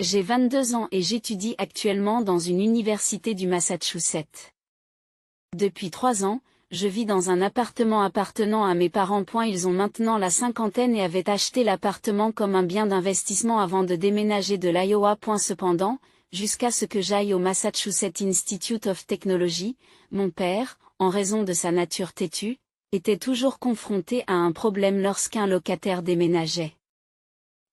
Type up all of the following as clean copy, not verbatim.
J'ai 22 ans et j'étudie actuellement dans une université du Massachusetts. Depuis 3 ans, je vis dans un appartement appartenant à mes parents. Ils ont maintenant la cinquantaine et avaient acheté l'appartement comme un bien d'investissement avant de déménager de l'Iowa. Cependant, jusqu'à ce que j'aille au Massachusetts Institute of Technology, mon père, en raison de sa nature têtue, était toujours confronté à un problème lorsqu'un locataire déménageait.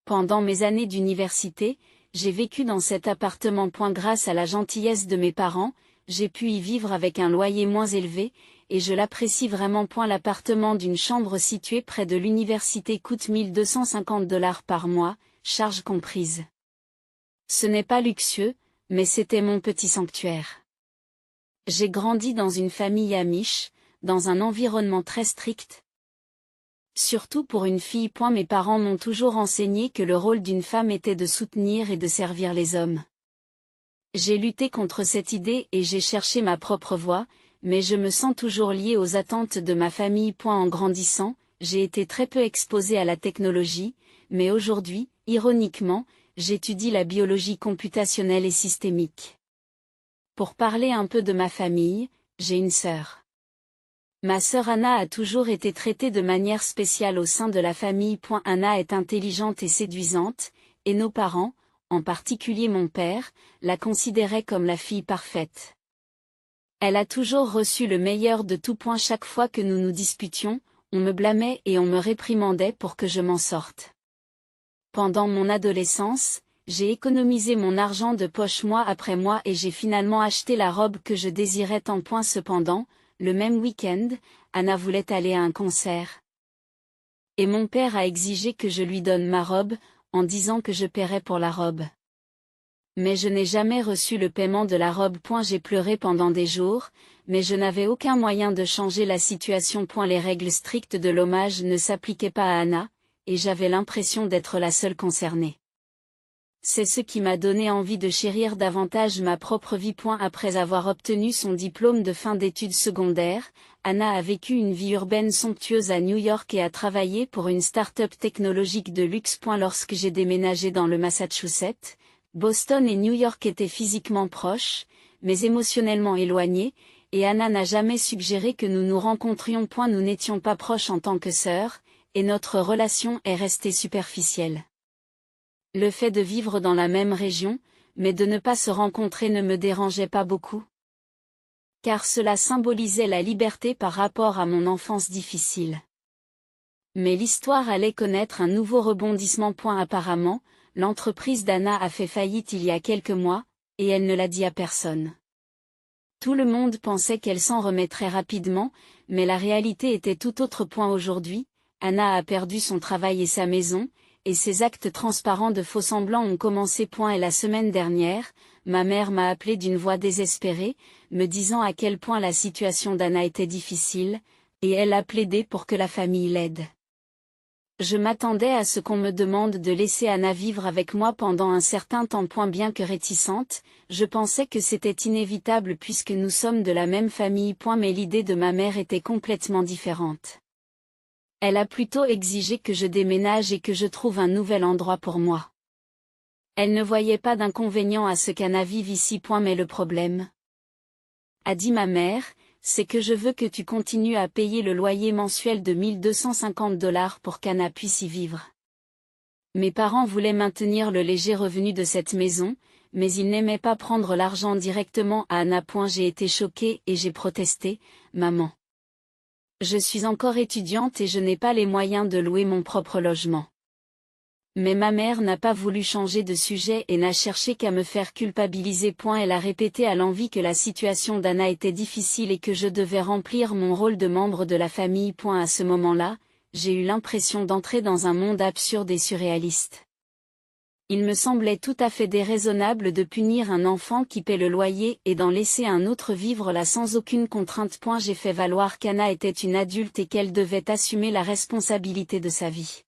Pendant mes années d'université, j'ai vécu dans cet appartement. Grâce à la gentillesse de mes parents, j'ai pu y vivre avec un loyer moins élevé, et je l'apprécie vraiment. L'appartement d'une chambre située près de l'université coûte $1 250 par mois, charges comprises. Ce n'est pas luxueux, mais c'était mon petit sanctuaire. J'ai grandi dans une famille amish, dans un environnement très strict. Surtout pour une fille. Mes parents m'ont toujours enseigné que le rôle d'une femme était de soutenir et de servir les hommes. J'ai lutté contre cette idée et j'ai cherché ma propre voie, mais je me sens toujours liée aux attentes de ma famille. En grandissant, j'ai été très peu exposée à la technologie, mais aujourd'hui, ironiquement, j'étudie la biologie computationnelle et systémique. Pour parler un peu de ma famille, j'ai une sœur. Ma sœur Anna a toujours été traitée de manière spéciale au sein de la famille. Anna est intelligente et séduisante, et nos parents, en particulier mon père, la considéraient comme la fille parfaite. Elle a toujours reçu le meilleur de tout. Chaque fois que nous nous disputions, on me blâmait et on me réprimandait pour que je m'en sorte. Pendant mon adolescence, j'ai économisé mon argent de poche mois après mois et j'ai finalement acheté la robe que je désirais tant. Cependant, le même week-end, Anna voulait aller à un concert. Et mon père a exigé que je lui donne ma robe, en disant que je paierais pour la robe. Mais je n'ai jamais reçu le paiement de la robe. J'ai pleuré pendant des jours, mais je n'avais aucun moyen de changer la situation. Les règles strictes de l'hommage ne s'appliquaient pas à Anna, et j'avais l'impression d'être la seule concernée. C'est ce qui m'a donné envie de chérir davantage ma propre vie. Après avoir obtenu son diplôme de fin d'études secondaires, Anna a vécu une vie urbaine somptueuse à New York et a travaillé pour une start-up technologique de luxe. Lorsque j'ai déménagé dans le Massachusetts, Boston et New York étaient physiquement proches, mais émotionnellement éloignés, et Anna n'a jamais suggéré que nous nous rencontrions. Nous n'étions pas proches en tant que sœurs, et notre relation est restée superficielle. Le fait de vivre dans la même région, mais de ne pas se rencontrer ne me dérangeait pas beaucoup. Car cela symbolisait la liberté par rapport à mon enfance difficile. Mais l'histoire allait connaître un nouveau rebondissement. Apparemment, l'entreprise d'Anna a fait faillite il y a quelques mois, et elle ne l'a dit à personne. Tout le monde pensait qu'elle s'en remettrait rapidement, mais la réalité était tout autre. Aujourd'hui, Anna a perdu son travail et sa maison, et ces actes transparents de faux-semblants ont commencé. Et la semaine dernière, ma mère m'a appelé d'une voix désespérée, me disant à quel point la situation d'Anna était difficile, et elle a plaidé pour que la famille l'aide. Je m'attendais à ce qu'on me demande de laisser Anna vivre avec moi pendant un certain temps. Bien que réticente, je pensais que c'était inévitable puisque nous sommes de la même famille. Mais l'idée de ma mère était complètement différente. Elle a plutôt exigé que je déménage et que je trouve un nouvel endroit pour moi. Elle ne voyait pas d'inconvénient à ce qu'Anna vive ici. Mais le problème, a dit ma mère, c'est que je veux que tu continues à payer le loyer mensuel de $1 250 pour qu'Anna puisse y vivre. Mes parents voulaient maintenir le léger revenu de cette maison, mais ils n'aimaient pas prendre l'argent directement à Anna. J'ai été choquée et j'ai protesté, maman. Je suis encore étudiante et je n'ai pas les moyens de louer mon propre logement. Mais ma mère n'a pas voulu changer de sujet et n'a cherché qu'à me faire culpabiliser. Elle a répété à l'envi que la situation d'Anna était difficile et que je devais remplir mon rôle de membre de la famille. À ce moment-là, j'ai eu l'impression d'entrer dans un monde absurde et surréaliste. Il me semblait tout à fait déraisonnable de punir un enfant qui paie le loyer et d'en laisser un autre vivre là sans aucune contrainte. J'ai fait valoir qu'Anna était une adulte et qu'elle devait assumer la responsabilité de sa vie.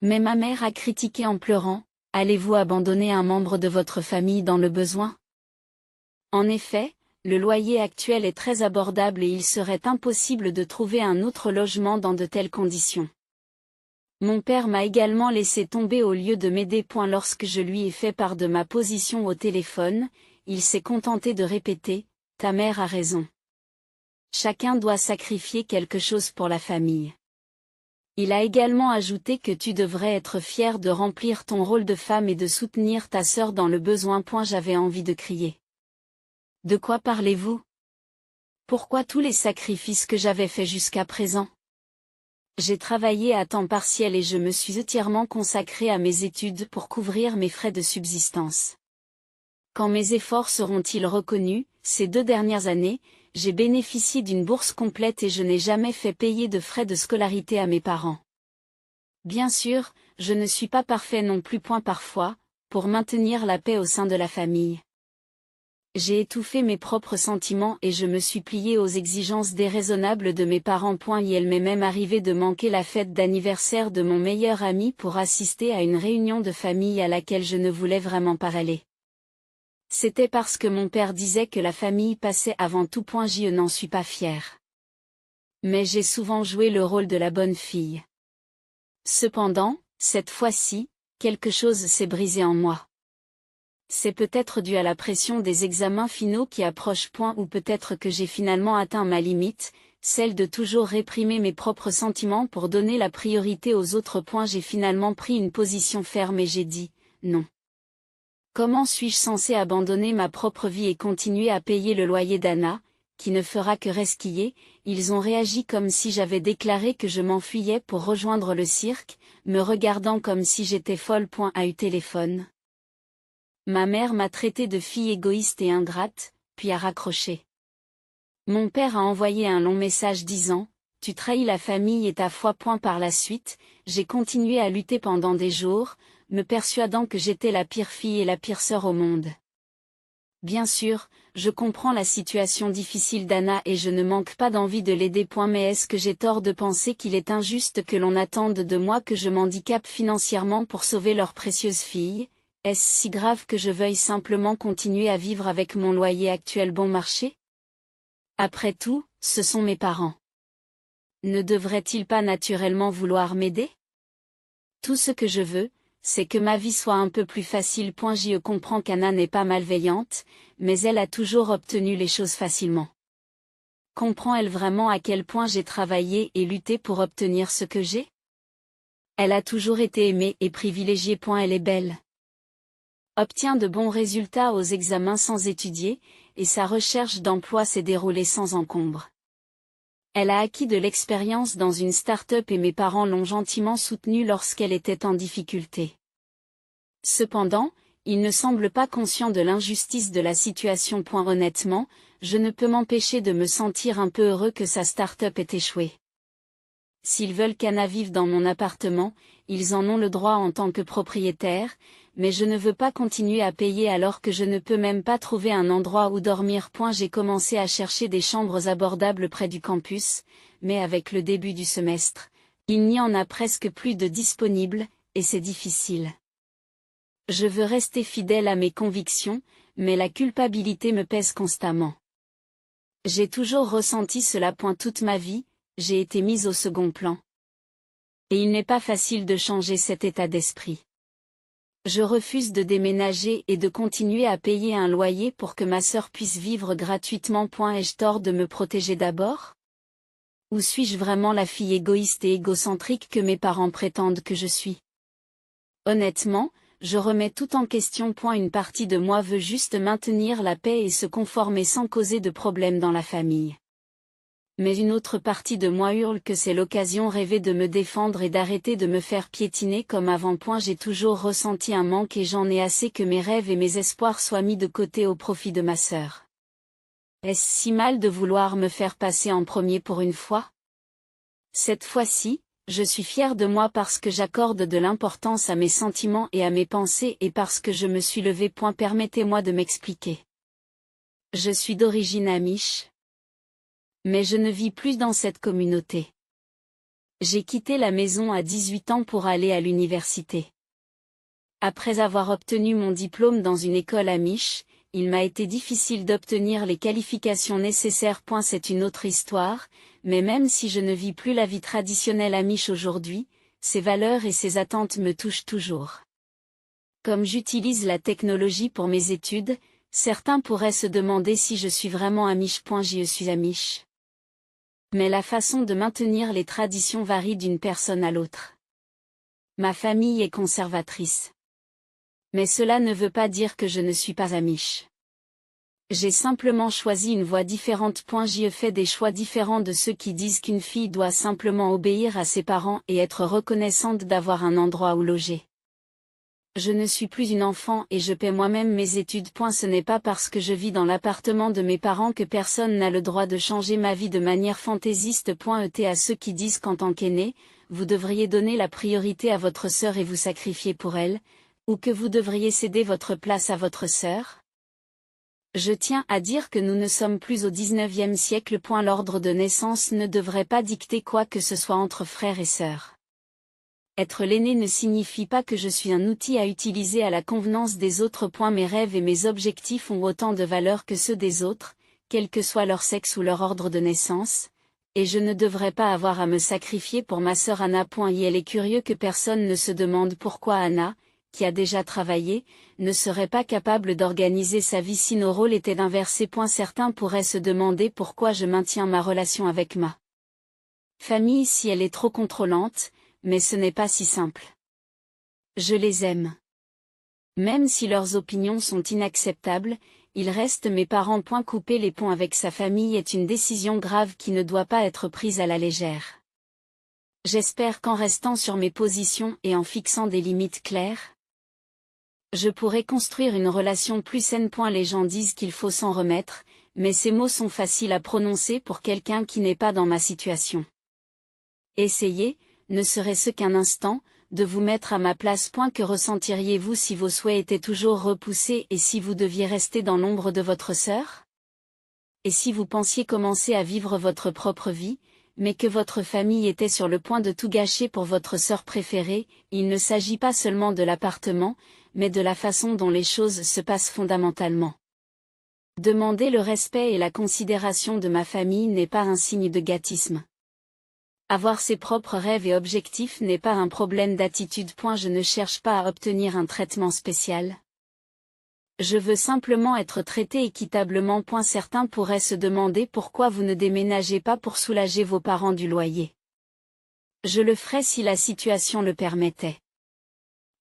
Mais ma mère a critiqué en pleurant, « Allez-vous abandonner un membre de votre famille dans le besoin ?» En effet, le loyer actuel est très abordable et il serait impossible de trouver un autre logement dans de telles conditions. Mon père m'a également laissé tomber au lieu de m'aider. Lorsque je lui ai fait part de ma position au téléphone, il s'est contenté de répéter « Ta mère a raison. Chacun doit sacrifier quelque chose pour la famille. » Il a également ajouté que tu devrais être fier de remplir ton rôle de femme et de soutenir ta sœur dans le besoin. J'avais envie de crier. De quoi parlez-vous? Pourquoi tous les sacrifices que j'avais faits jusqu'à présent? J'ai travaillé à temps partiel et je me suis entièrement consacrée à mes études pour couvrir mes frais de subsistance. Quand mes efforts seront-ils reconnus? Ces 2 dernières années, j'ai bénéficié d'une bourse complète et je n'ai jamais fait payer de frais de scolarité à mes parents. Bien sûr, je ne suis pas parfait non plus. Parfois, pour maintenir la paix au sein de la famille. J'ai étouffé mes propres sentiments et je me suis plié aux exigences déraisonnables de mes parents. Il m'est même arrivé de manquer la fête d'anniversaire de mon meilleur ami pour assister à une réunion de famille à laquelle je ne voulais vraiment pas aller. C'était parce que mon père disait que la famille passait avant tout. Je n'en suis pas fière. Mais j'ai souvent joué le rôle de la bonne fille. Cependant, cette fois-ci, quelque chose s'est brisé en moi. C'est peut-être dû à la pression des examens finaux qui approchent. Ou peut-être que j'ai finalement atteint ma limite, celle de toujours réprimer mes propres sentiments pour donner la priorité aux autres. J'ai finalement pris une position ferme et j'ai dit « non ». Comment suis-je censé abandonner ma propre vie et continuer à payer le loyer d'Anna, qui ne fera que resquiller? Ils ont réagi comme si j'avais déclaré que je m'enfuyais pour rejoindre le cirque, me regardant comme si j'étais folle. À eu téléphone. Ma mère m'a traité de fille égoïste et ingrate, puis a raccroché. Mon père a envoyé un long message disant « Tu trahis la famille et ta foi. » Par la suite, j'ai continué à lutter pendant des jours, me persuadant que j'étais la pire fille et la pire sœur au monde. Bien sûr, je comprends la situation difficile d'Anna et je ne manque pas d'envie de l'aider. Mais est-ce que j'ai tort de penser qu'il est injuste que l'on attende de moi que je m'handicape financièrement pour sauver leur précieuse fille? Est-ce si grave que je veuille simplement continuer à vivre avec mon loyer actuel bon marché? Après tout, ce sont mes parents. Ne devraient-ils pas naturellement vouloir m'aider? Tout ce que je veux, c'est que ma vie soit un peu plus facile. Je comprends qu'Anna n'est pas malveillante, mais elle a toujours obtenu les choses facilement. Comprend-elle vraiment à quel point j'ai travaillé et lutté pour obtenir ce que j'ai? Elle a toujours été aimée et privilégiée. Elle est belle. Obtient de bons résultats aux examens sans étudier, et sa recherche d'emploi s'est déroulée sans encombre. Elle a acquis de l'expérience dans une start-up et mes parents l'ont gentiment soutenue lorsqu'elle était en difficulté. Cependant, ils ne semblent pas conscients de l'injustice de la situation. Honnêtement, je ne peux m'empêcher de me sentir un peu heureux que sa start-up ait échoué. S'ils veulent qu'Anna vive dans mon appartement, ils en ont le droit en tant que propriétaire, mais je ne veux pas continuer à payer alors que je ne peux même pas trouver un endroit où dormir. J'ai commencé à chercher des chambres abordables près du campus, mais avec le début du semestre, il n'y en a presque plus de disponibles, et c'est difficile. Je veux rester fidèle à mes convictions, mais la culpabilité me pèse constamment. J'ai toujours ressenti cela. Toute ma vie, j'ai été mise au second plan. Et il n'est pas facile de changer cet état d'esprit. Je refuse de déménager et de continuer à payer un loyer pour que ma sœur puisse vivre gratuitement. Ai-je tort de me protéger d'abord? Ou suis-je vraiment la fille égoïste et égocentrique que mes parents prétendent que je suis? Honnêtement, je remets tout en question. Une partie de moi veut juste maintenir la paix et se conformer sans causer de problème dans la famille. Mais une autre partie de moi hurle que c'est l'occasion rêvée de me défendre et d'arrêter de me faire piétiner comme avant. J'ai toujours ressenti un manque et j'en ai assez que mes rêves et mes espoirs soient mis de côté au profit de ma sœur. Est-ce si mal de vouloir me faire passer en premier pour une fois? Cette fois-ci, je suis fière de moi parce que j'accorde de l'importance à mes sentiments et à mes pensées et parce que je me suis levée. Permettez-moi de m'expliquer. Je suis d'origine amish. Mais je ne vis plus dans cette communauté. J'ai quitté la maison à 18 ans pour aller à l'université. Après avoir obtenu mon diplôme dans une école amish, il m'a été difficile d'obtenir les qualifications nécessaires. C'est une autre histoire, mais même si je ne vis plus la vie traditionnelle amish aujourd'hui, ses valeurs et ses attentes me touchent toujours. Comme j'utilise la technologie pour mes études, certains pourraient se demander si je suis vraiment amish. Je suis amish. Mais la façon de maintenir les traditions varie d'une personne à l'autre. Ma famille est conservatrice. Mais cela ne veut pas dire que je ne suis pas amish. J'ai simplement choisi une voie différente. J'y fais des choix différents de ceux qui disent qu'une fille doit simplement obéir à ses parents et être reconnaissante d'avoir un endroit où loger. Je ne suis plus une enfant et je paie moi-même mes études. Ce n'est pas parce que je vis dans l'appartement de mes parents que personne n'a le droit de changer ma vie de manière fantaisiste. À ceux qui disent qu'en tant qu'aîné, vous devriez donner la priorité à votre sœur et vous sacrifier pour elle, ou que vous devriez céder votre place à votre sœur. Je tiens à dire que nous ne sommes plus au XIXe siècle. L'ordre de naissance ne devrait pas dicter quoi que ce soit entre frères et sœurs. Être l'aîné ne signifie pas que je suis un outil à utiliser à la convenance des autres. Mes rêves et mes objectifs ont autant de valeur que ceux des autres, quel que soit leur sexe ou leur ordre de naissance, et je ne devrais pas avoir à me sacrifier pour ma sœur Anna. Il est curieux que personne ne se demande pourquoi Anna, qui a déjà travaillé, ne serait pas capable d'organiser sa vie si nos rôles étaient inversés. Certains pourraient se demander pourquoi je maintiens ma relation avec ma famille si elle est trop contrôlante, mais ce n'est pas si simple. Je les aime. Même si leurs opinions sont inacceptables, ils restent mes parents. Couper les ponts avec sa famille est une décision grave qui ne doit pas être prise à la légère. J'espère qu'en restant sur mes positions et en fixant des limites claires, je pourrai construire une relation plus saine. Les gens disent qu'il faut s'en remettre, mais ces mots sont faciles à prononcer pour quelqu'un qui n'est pas dans ma situation. Essayez, ne serait-ce qu'un instant, de vous mettre à ma place. Que ressentiriez-vous si vos souhaits étaient toujours repoussés et si vous deviez rester dans l'ombre de votre sœur? Et si vous pensiez commencer à vivre votre propre vie, mais que votre famille était sur le point de tout gâcher pour votre sœur préférée? Il ne s'agit pas seulement de l'appartement, mais de la façon dont les choses se passent fondamentalement. Demander le respect et la considération de ma famille n'est pas un signe de gâtisme. Avoir ses propres rêves et objectifs n'est pas un problème d'attitude. Je ne cherche pas à obtenir un traitement spécial. Je veux simplement être traité équitablement. Certains pourraient se demander pourquoi vous ne déménagez pas pour soulager vos parents du loyer. Je le ferais si la situation le permettait.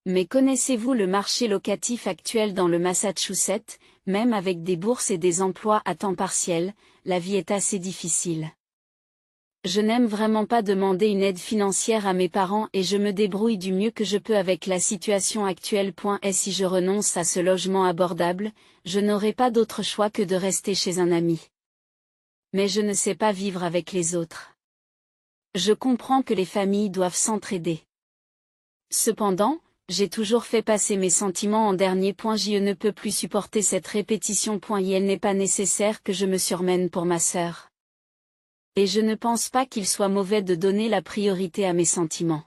Mais connaissez-vous le marché locatif actuel dans le Massachusetts? Même avec des bourses et des emplois à temps partiel, la vie est assez difficile. Je n'aime vraiment pas demander une aide financière à mes parents et je me débrouille du mieux que je peux avec la situation actuelle. Et si je renonce à ce logement abordable, je n'aurai pas d'autre choix que de rester chez un ami. Mais je ne sais pas vivre avec les autres. Je comprends que les familles doivent s'entraider. Cependant, j'ai toujours fait passer mes sentiments en dernier. Je ne peux plus supporter cette répétition. Il n'est pas nécessaire que je me surmène pour ma sœur. Et je ne pense pas qu'il soit mauvais de donner la priorité à mes sentiments.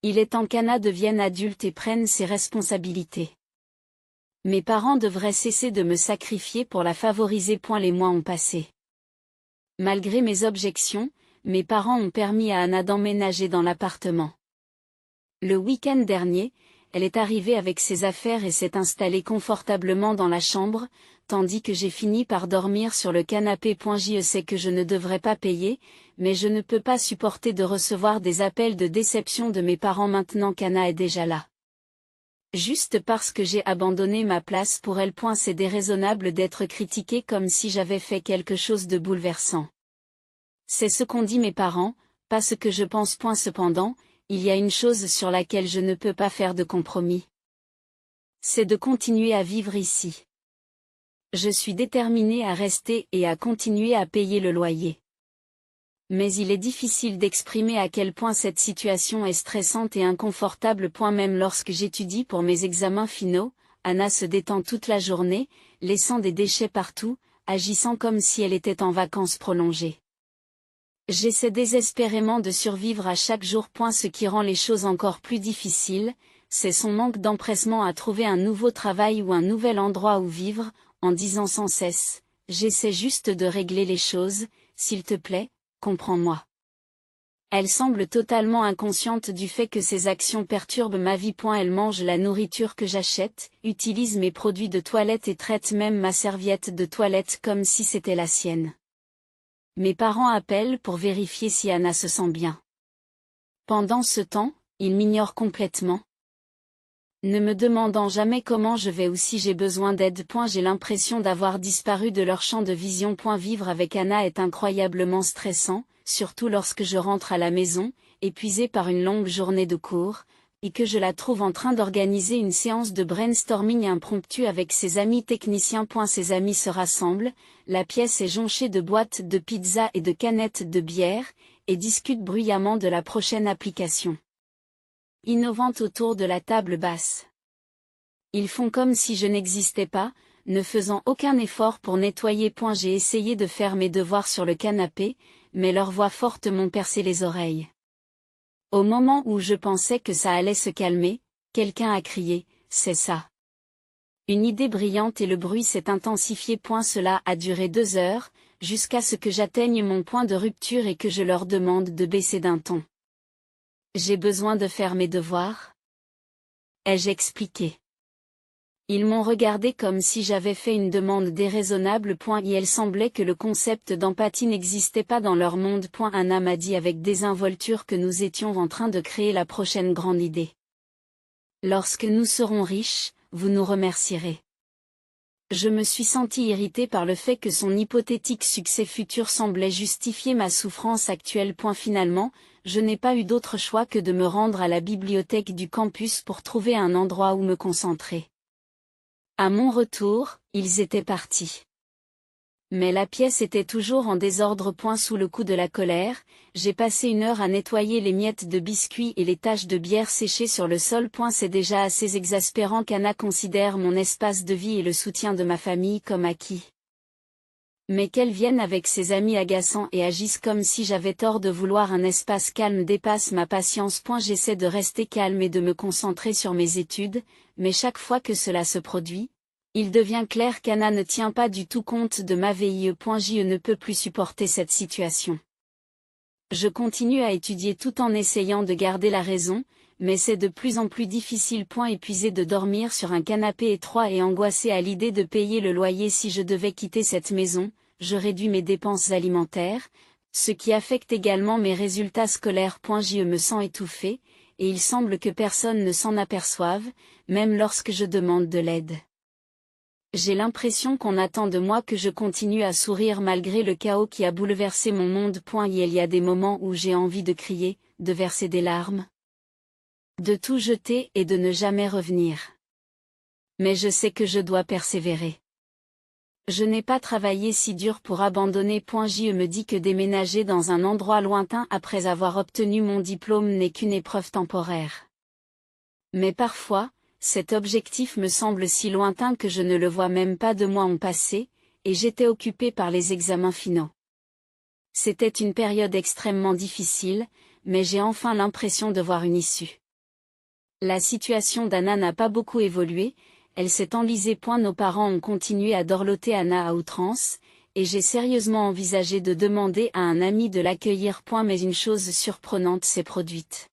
Il est temps qu'Anna devienne adulte et prenne ses responsabilités. Mes parents devraient cesser de me sacrifier pour la favoriser. Les mois ont passé. Malgré mes objections, mes parents ont permis à Anna d'emménager dans l'appartement. Le week-end dernier, elle est arrivée avec ses affaires et s'est installée confortablement dans la chambre, tandis que j'ai fini par dormir sur le canapé. Je sais que je ne devrais pas payer, mais je ne peux pas supporter de recevoir des appels de déception de mes parents maintenant qu'Anna est déjà là. Juste parce que j'ai abandonné ma place pour elle. C'est déraisonnable d'être critiqué comme si j'avais fait quelque chose de bouleversant. C'est ce qu'ont dit mes parents, pas ce que je pense. Cependant, il y a une chose sur laquelle je ne peux pas faire de compromis. C'est de continuer à vivre ici. Je suis déterminée à rester et à continuer à payer le loyer. Mais il est difficile d'exprimer à quel point cette situation est stressante et inconfortable. Même lorsque j'étudie pour mes examens finaux, Anna se détend toute la journée, laissant des déchets partout, agissant comme si elle était en vacances prolongées. J'essaie désespérément de survivre à chaque jour. Ce qui rend les choses encore plus difficiles, c'est son manque d'empressement à trouver un nouveau travail ou un nouvel endroit où vivre, en disant sans cesse « J'essaie juste de régler les choses, s'il te plaît, comprends-moi ». Elle semble totalement inconsciente du fait que ses actions perturbent ma vie. Elle mange la nourriture que j'achète, utilise mes produits de toilette et traite même ma serviette de toilette comme si c'était la sienne. Mes parents appellent pour vérifier si Anna se sent bien. Pendant ce temps, ils m'ignorent complètement, ne me demandant jamais comment je vais ou si j'ai besoin d'aide. J'ai l'impression d'avoir disparu de leur champ de vision. Vivre avec Anna est incroyablement stressant, surtout lorsque je rentre à la maison, épuisée par une longue journée de cours, et que je la trouve en train d'organiser une séance de brainstorming impromptue avec ses amis techniciens. Ses amis se rassemblent, la pièce est jonchée de boîtes de pizza et de canettes de bière, et discutent bruyamment de la prochaine application innovante autour de la table basse. Ils font comme si je n'existais pas, ne faisant aucun effort pour nettoyer. J'ai essayé de faire mes devoirs sur le canapé, mais leurs voix fortes m'ont percé les oreilles. Au moment où je pensais que ça allait se calmer, quelqu'un a crié « C'est ça !» Une idée brillante et le bruit s'est intensifié. Cela a duré 2 heures, jusqu'à ce que j'atteigne mon point de rupture et que je leur demande de baisser d'un ton. J'ai besoin de faire mes devoirs? Ai-je expliqué? Ils m'ont regardé comme si j'avais fait une demande déraisonnable. Et il semblait que le concept d'empathie n'existait pas dans leur monde. Anna m'a dit avec désinvolture que nous étions en train de créer la prochaine grande idée. Lorsque nous serons riches, vous nous remercierez. Je me suis sentie irritée par le fait que son hypothétique succès futur semblait justifier ma souffrance actuelle. Finalement, je n'ai pas eu d'autre choix que de me rendre à la bibliothèque du campus pour trouver un endroit où me concentrer. À mon retour, ils étaient partis. Mais la pièce était toujours en désordre. Sous le coup de la colère, j'ai passé 1 heure à nettoyer les miettes de biscuits et les taches de bière séchées sur le sol. C'est déjà assez exaspérant qu'Anna considère mon espace de vie et le soutien de ma famille comme acquis. Mais qu'elle vienne avec ses amis agaçants et agisse comme si j'avais tort de vouloir un espace calme dépasse ma patience. J'essaie de rester calme et de me concentrer sur mes études, mais chaque fois que cela se produit, il devient clair qu'Anna ne tient pas du tout compte de ma vie. Je ne peux plus supporter cette situation. Je continue à étudier tout en essayant de garder la raison, mais c'est de plus en plus difficile. Épuisé de dormir sur un canapé étroit et angoissé à l'idée de payer le loyer si je devais quitter cette maison, je réduis mes dépenses alimentaires, ce qui affecte également mes résultats scolaires. Je me sens étouffée, et il semble que personne ne s'en aperçoive, même lorsque je demande de l'aide. J'ai l'impression qu'on attend de moi que je continue à sourire malgré le chaos qui a bouleversé mon monde. Il y a des moments où j'ai envie de crier, de verser des larmes, de tout jeter et de ne jamais revenir. Mais je sais que je dois persévérer. Je n'ai pas travaillé si dur pour abandonner. Je me dis que déménager dans un endroit lointain après avoir obtenu mon diplôme n'est qu'une épreuve temporaire. Mais parfois, cet objectif me semble si lointain que je ne le vois même pas. 2 mois ont passé, et j'étais occupée par les examens finaux. C'était une période extrêmement difficile, mais j'ai enfin l'impression de voir une issue. La situation d'Anna n'a pas beaucoup évolué, elle s'est enlisée. Nos parents ont continué à dorloter Anna à outrance, et j'ai sérieusement envisagé de demander à un ami de l'accueillir. Mais une chose surprenante s'est produite.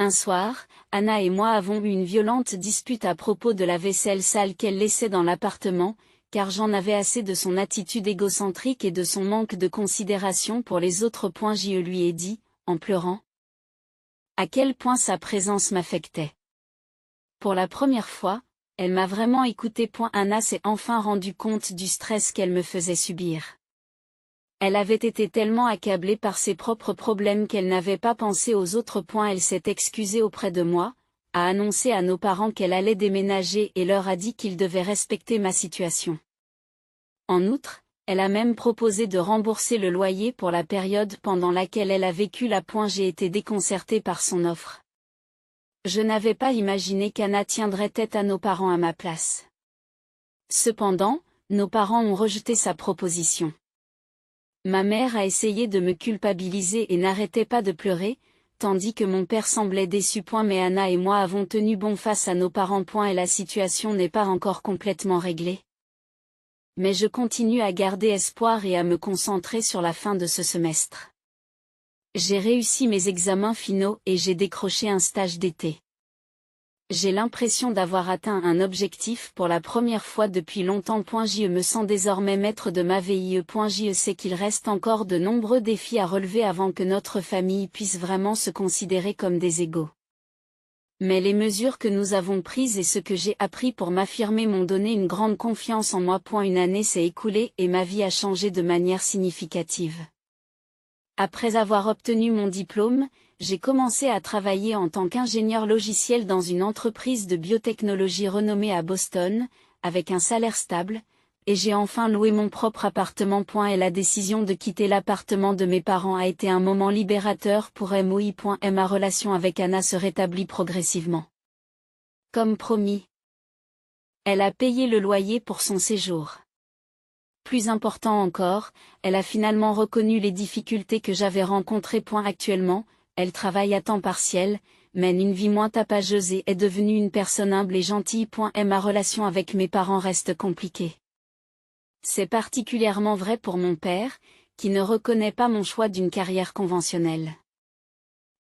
Un soir, Anna et moi avons eu une violente dispute à propos de la vaisselle sale qu'elle laissait dans l'appartement, car j'en avais assez de son attitude égocentrique et de son manque de considération pour les autres. Je lui ai dit, en pleurant, à quel point sa présence m'affectait. Pour la première fois, elle m'a vraiment écoutée. Anna s'est enfin rendue compte du stress qu'elle me faisait subir. Elle avait été tellement accablée par ses propres problèmes qu'elle n'avait pas pensé aux autres. Elle s'est excusée auprès de moi, a annoncé à nos parents qu'elle allait déménager et leur a dit qu'ils devaient respecter ma situation. En outre, elle a même proposé de rembourser le loyer pour la période pendant laquelle elle a vécu là. J'ai été déconcertée par son offre. Je n'avais pas imaginé qu'Anna tiendrait tête à nos parents à ma place. Cependant, nos parents ont rejeté sa proposition. Ma mère a essayé de me culpabiliser et n'arrêtait pas de pleurer, tandis que mon père semblait déçu. Mais Anna et moi avons tenu bon face à nos parents. Et la situation n'est pas encore complètement réglée. Mais je continue à garder espoir et à me concentrer sur la fin de ce semestre. J'ai réussi mes examens finaux et j'ai décroché un stage d'été. J'ai l'impression d'avoir atteint un objectif pour la première fois depuis longtemps. Je me sens désormais maître de ma vie. Je sais qu'il reste encore de nombreux défis à relever avant que notre famille puisse vraiment se considérer comme des égaux. Mais les mesures que nous avons prises et ce que j'ai appris pour m'affirmer m'ont donné une grande confiance en moi. Une année s'est écoulée et ma vie a changé de manière significative. Après avoir obtenu mon diplôme, j'ai commencé à travailler en tant qu'ingénieur logiciel dans une entreprise de biotechnologie renommée à Boston, avec un salaire stable, et j'ai enfin loué mon propre appartement. Et la décision de quitter l'appartement de mes parents a été un moment libérateur pour moi. Et ma relation avec Anna se rétablit progressivement. Comme promis, elle a payé le loyer pour son séjour. Plus important encore, elle a finalement reconnu les difficultés que j'avais rencontrées. Actuellement, elle travaille à temps partiel, mène une vie moins tapageuse et est devenue une personne humble et gentille. Et ma relation avec mes parents reste compliquée. C'est particulièrement vrai pour mon père, qui ne reconnaît pas mon choix d'une carrière conventionnelle.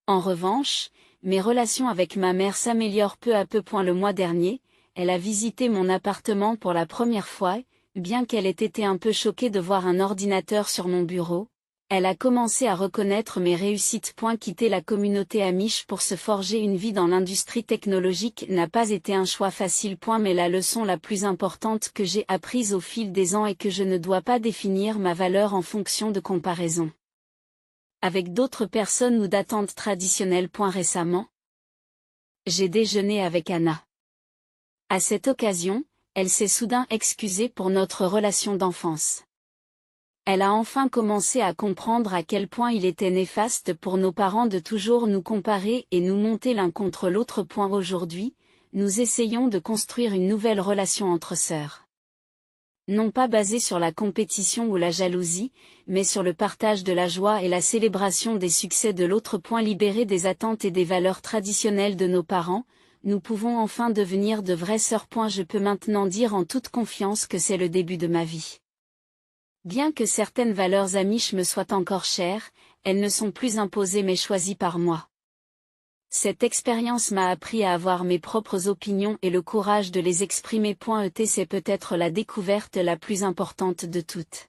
En revanche, mes relations avec ma mère s'améliorent peu à peu. Le mois dernier, elle a visité mon appartement pour la première fois. Bien qu'elle ait été un peu choquée de voir un ordinateur sur mon bureau, elle a commencé à reconnaître mes réussites. Quitter la communauté Amish pour se forger une vie dans l'industrie technologique n'a pas été un choix facile. Mais la leçon la plus importante que j'ai apprise au fil des ans est que je ne dois pas définir ma valeur en fonction de comparaison avec d'autres personnes ou d'attentes traditionnelles. Récemment, j'ai déjeuné avec Anna. À cette occasion, elle s'est soudain excusée pour notre relation d'enfance. Elle a enfin commencé à comprendre à quel point il était néfaste pour nos parents de toujours nous comparer et nous monter l'un contre l'autre. Aujourd'hui, nous essayons de construire une nouvelle relation entre sœurs. Non pas basée sur la compétition ou la jalousie, mais sur le partage de la joie et la célébration des succès de l'autre. Libérés des attentes et des valeurs traditionnelles de nos parents, nous pouvons enfin devenir de vraies sœurs. Je peux maintenant dire en toute confiance que c'est le début de ma vie. Bien que certaines valeurs amish me soient encore chères, elles ne sont plus imposées mais choisies par moi. Cette expérience m'a appris à avoir mes propres opinions et le courage de les exprimer. C'est peut-être la découverte la plus importante de toutes.